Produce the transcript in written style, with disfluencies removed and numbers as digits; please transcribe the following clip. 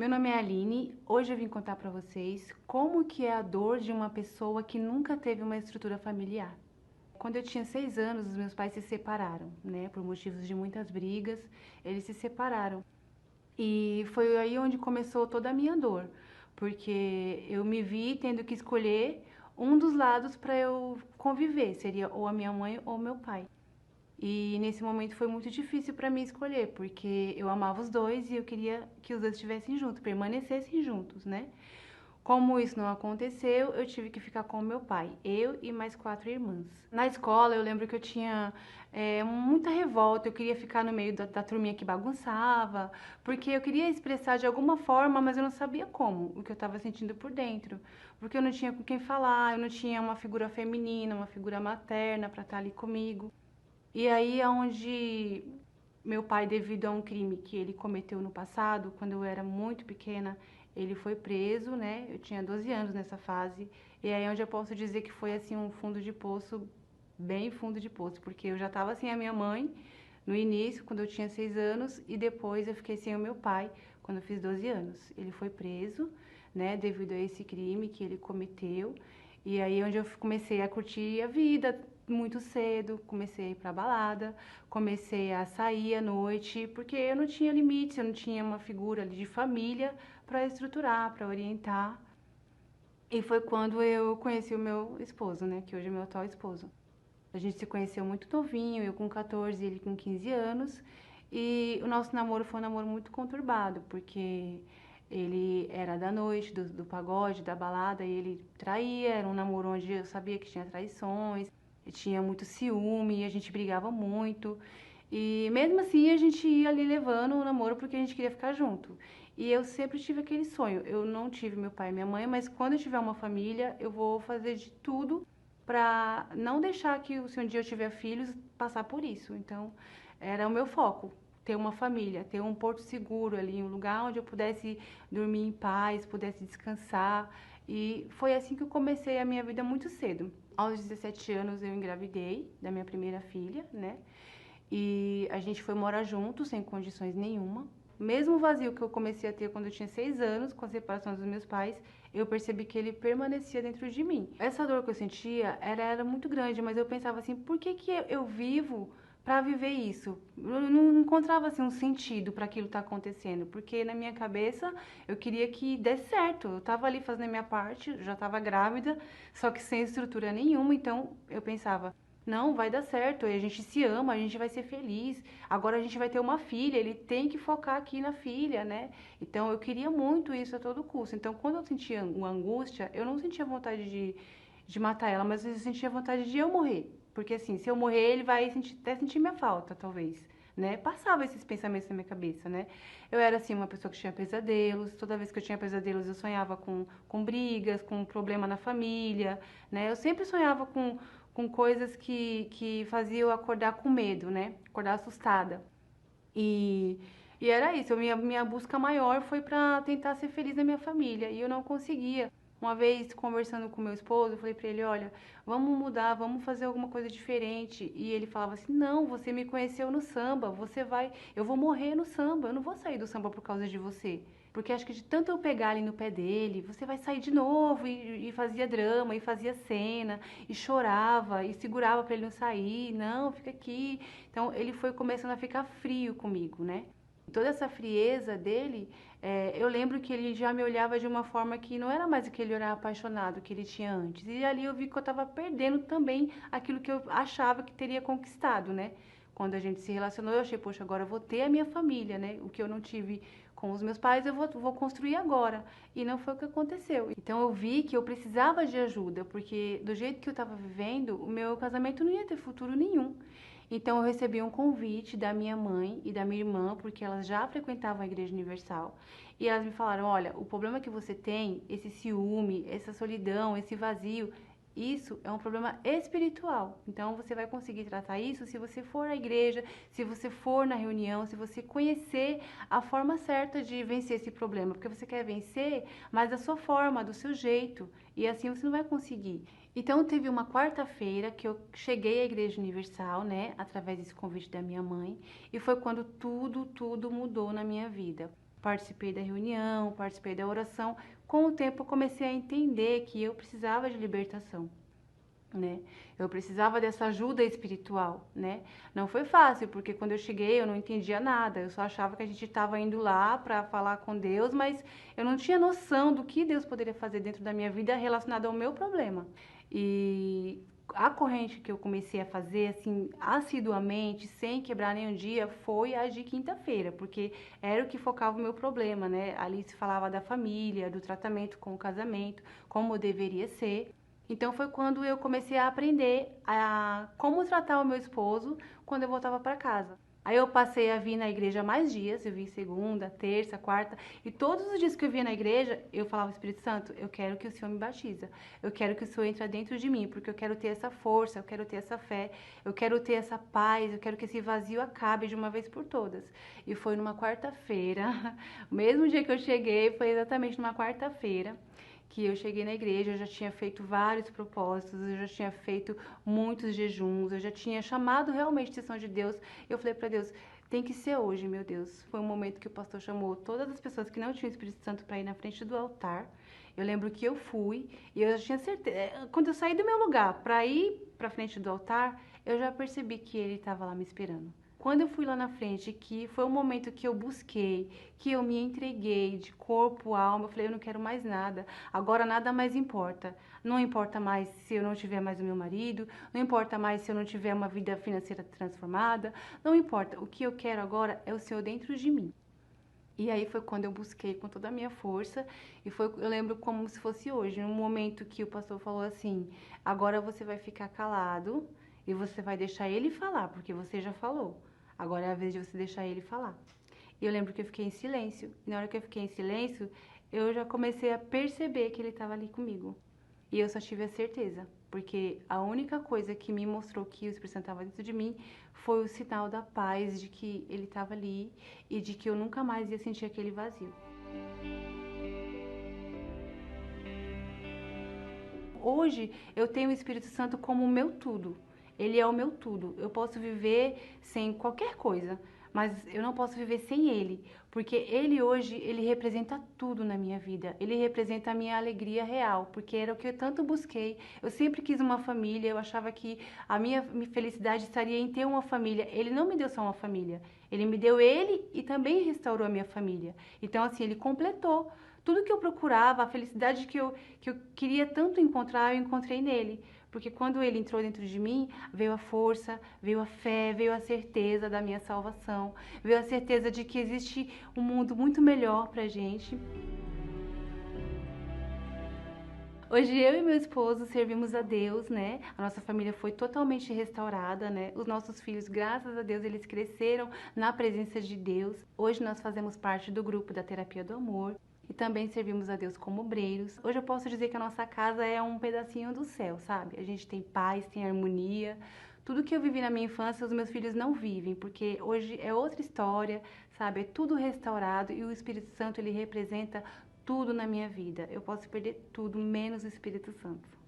Meu nome é Aline, hoje eu vim contar para vocês como que é a dor de uma pessoa que nunca teve uma estrutura familiar. Quando eu tinha 6 anos, os meus pais se separaram, né? Por motivos de muitas brigas, eles se separaram. E foi aí onde começou toda a minha dor, porque eu me vi tendo que escolher um dos lados para eu conviver, seria ou a minha mãe ou meu pai. E nesse momento foi muito difícil para mim escolher, porque eu amava os dois e eu queria que os dois estivessem juntos, permanecessem juntos, né? Como isso não aconteceu, eu tive que ficar com o meu pai, eu e mais 4 irmãs. Na escola, eu lembro que eu tinha muita revolta, eu queria ficar no meio da turminha que bagunçava, porque eu queria expressar de alguma forma, mas eu não sabia como, o que eu estava sentindo por dentro. Porque eu não tinha com quem falar, eu não tinha uma figura feminina, uma figura materna para estar ali comigo. E aí é onde meu pai, devido a um crime que ele cometeu no passado, quando eu era muito pequena, ele foi preso, né? Eu tinha 12 anos nessa fase. E aí é onde eu posso dizer que foi assim um fundo de poço, bem fundo de poço, porque eu já estava sem a minha mãe no início, quando eu tinha 6 anos, e depois eu fiquei sem o meu pai quando eu fiz 12 anos. Ele foi preso, né, devido a esse crime que ele cometeu. E aí é onde eu comecei a curtir a vida muito cedo, comecei a ir pra balada, comecei a sair à noite, porque eu não tinha limites, eu não tinha uma figura ali de família para estruturar, para orientar. E foi quando eu conheci o meu esposo, né, que hoje é meu atual esposo. A gente se conheceu muito novinho, eu com 14 e ele com 15 anos. E o nosso namoro foi um namoro muito conturbado, porque ele era da noite, do pagode, da balada, e ele traía. Era um namoro onde eu sabia que tinha traições, e tinha muito ciúme, e a gente brigava muito. E mesmo assim a gente ia ali levando o namoro porque a gente queria ficar junto. E eu sempre tive aquele sonho. Eu não tive meu pai e minha mãe, mas quando eu tiver uma família, eu vou fazer de tudo para não deixar que, se um dia eu tiver filhos, passar por isso. Então, era o meu foco, ter uma família, ter um porto seguro ali, um lugar onde eu pudesse dormir em paz, pudesse descansar. E foi assim que eu comecei a minha vida muito cedo. Aos 17 anos eu engravidei da minha primeira filha, né? E a gente foi morar juntos, sem condições nenhuma. Mesmo o vazio que eu comecei a ter quando eu tinha 6 anos, com a separação dos meus pais, eu percebi que ele permanecia dentro de mim. Essa dor que eu sentia era muito grande, mas eu pensava assim, por que que eu vivo para viver isso? Eu não encontrava assim um sentido para aquilo estar acontecendo, porque na minha cabeça eu queria que desse certo. Eu estava ali fazendo a minha parte, já estava grávida, só que sem estrutura nenhuma, então eu pensava, não, vai dar certo, a gente se ama, a gente vai ser feliz. Agora a gente vai ter uma filha, ele tem que focar aqui na filha, né? Então eu queria muito isso a todo custo. Então quando eu sentia uma angústia, eu não sentia vontade de matar ela, mas eu sentia vontade de eu morrer. Porque assim, se eu morrer, ele vai até sentir minha falta, talvez. Né? Passava esses pensamentos na minha cabeça, né? Eu era assim uma pessoa que tinha pesadelos. Toda vez que eu tinha pesadelos, eu sonhava com brigas, com problema na família, né? Eu sempre sonhava com coisas que faziam eu acordar com medo, né? Acordar assustada. E, e era isso, minha busca maior foi para tentar ser feliz na minha família, e eu não conseguia. Uma vez, conversando com meu esposo, eu falei para ele, olha, vamos mudar, vamos fazer alguma coisa diferente. E ele falava assim, não, você me conheceu no samba, eu vou morrer no samba, eu não vou sair do samba por causa de você. Porque acho que de tanto eu pegar ali no pé dele, você vai sair de novo, e fazia drama, e fazia cena, e chorava, e segurava para ele não sair, não, fica aqui. Então ele foi começando a ficar frio comigo, né? Toda essa frieza dele, eu lembro que ele já me olhava de uma forma que não era mais aquele olhar apaixonado que ele tinha antes. E ali eu vi que eu estava perdendo também aquilo que eu achava que teria conquistado, né? Quando a gente se relacionou, eu achei, poxa, agora eu vou ter a minha família, né? O que eu não tive com os meus pais, eu vou construir agora. E não foi o que aconteceu. Então eu vi que eu precisava de ajuda, porque do jeito que eu estava vivendo, o meu casamento não ia ter futuro nenhum. Então eu recebi um convite da minha mãe e da minha irmã, porque elas já frequentavam a Igreja Universal, e elas me falaram: olha, o problema que você tem, esse ciúme, essa solidão, esse vazio, isso é um problema espiritual. Então você vai conseguir tratar isso se você for à igreja, se você for na reunião, se você conhecer a forma certa de vencer esse problema, porque você quer vencer, mas da sua forma, do seu jeito, e assim você não vai conseguir. Então, teve uma quarta-feira que eu cheguei à Igreja Universal, né, através desse convite da minha mãe, e foi quando tudo mudou na minha vida. participei da reunião, participei da oração. Com o tempo eu comecei a entender que eu precisava de libertação, né? Eu precisava dessa ajuda espiritual, né? Não foi fácil, porque quando eu cheguei eu não entendia nada. Eu só achava que a gente estava indo lá para falar com Deus, mas eu não tinha noção do que Deus poderia fazer dentro da minha vida relacionado ao meu problema. E a corrente que eu comecei a fazer, assim, assiduamente, sem quebrar nenhum dia, foi a de quinta-feira, porque era o que focava o meu problema, né? Ali se falava da família, do tratamento com o casamento, como deveria ser. Então foi quando eu comecei a aprender a como tratar o meu esposo quando eu voltava para casa. Aí eu passei a vir na igreja mais dias, eu vim segunda, terça, quarta, e todos os dias que eu via na igreja, eu falava, Espírito Santo, eu quero que o Senhor me batiza, eu quero que o Senhor entre dentro de mim, porque eu quero ter essa força, eu quero ter essa fé, eu quero ter essa paz, eu quero que esse vazio acabe de uma vez por todas. E foi numa quarta-feira, o mesmo dia que eu cheguei, foi exatamente numa quarta-feira, que eu cheguei na igreja, eu já tinha feito vários propósitos, eu já tinha feito muitos jejuns, eu já tinha chamado realmente a atenção de Deus. Eu falei para Deus, tem que ser hoje, meu Deus. Foi um momento que o pastor chamou todas as pessoas que não tinham o Espírito Santo para ir na frente do altar. Eu lembro que eu fui e eu já tinha certeza. Quando eu saí do meu lugar para ir para frente do altar, eu já percebi que ele estava lá me esperando. Quando eu fui lá na frente, que foi o momento que eu busquei, que eu me entreguei de corpo, alma, eu falei, eu não quero mais nada. Agora nada mais importa. Não importa mais se eu não tiver mais o meu marido, não importa mais se eu não tiver uma vida financeira transformada, não importa. O que eu quero agora é o Senhor dentro de mim. E aí foi quando eu busquei com toda a minha força, e foi, eu lembro como se fosse hoje, num momento que o pastor falou assim, agora você vai ficar calado e você vai deixar ele falar, porque você já falou. Agora é a vez de você deixar ele falar. E eu lembro que eu fiquei em silêncio. E na hora que eu fiquei em silêncio, eu já comecei a perceber que ele estava ali comigo. E eu só tive a certeza, porque a única coisa que me mostrou que o Espírito Santo estava dentro de mim foi o sinal da paz, de que ele estava ali e de que eu nunca mais ia sentir aquele vazio. Hoje eu tenho o Espírito Santo como o meu tudo. Ele é o meu tudo. Eu posso viver sem qualquer coisa, mas eu não posso viver sem ele, porque ele hoje, ele representa tudo na minha vida. Ele representa a minha alegria real, porque era o que eu tanto busquei. Eu sempre quis uma família, eu achava que a minha felicidade estaria em ter uma família. Ele não me deu só uma família, ele me deu ele e também restaurou a minha família. Então, assim, ele completou tudo que eu procurava, a felicidade que eu queria tanto encontrar, eu encontrei nele. Porque quando ele entrou dentro de mim, veio a força, veio a fé, veio a certeza da minha salvação, veio a certeza de que existe um mundo muito melhor pra gente. Hoje eu e meu esposo servimos a Deus, né? A nossa família foi totalmente restaurada, né? Os nossos filhos, graças a Deus, eles cresceram na presença de Deus. Hoje nós fazemos parte do grupo da Terapia do Amor. E também servimos a Deus como obreiros. Hoje eu posso dizer que a nossa casa é um pedacinho do céu, sabe? A gente tem paz, tem harmonia. Tudo que eu vivi na minha infância, os meus filhos não vivem, porque hoje é outra história, sabe? É tudo restaurado e o Espírito Santo, ele representa tudo na minha vida. Eu posso perder tudo, menos o Espírito Santo.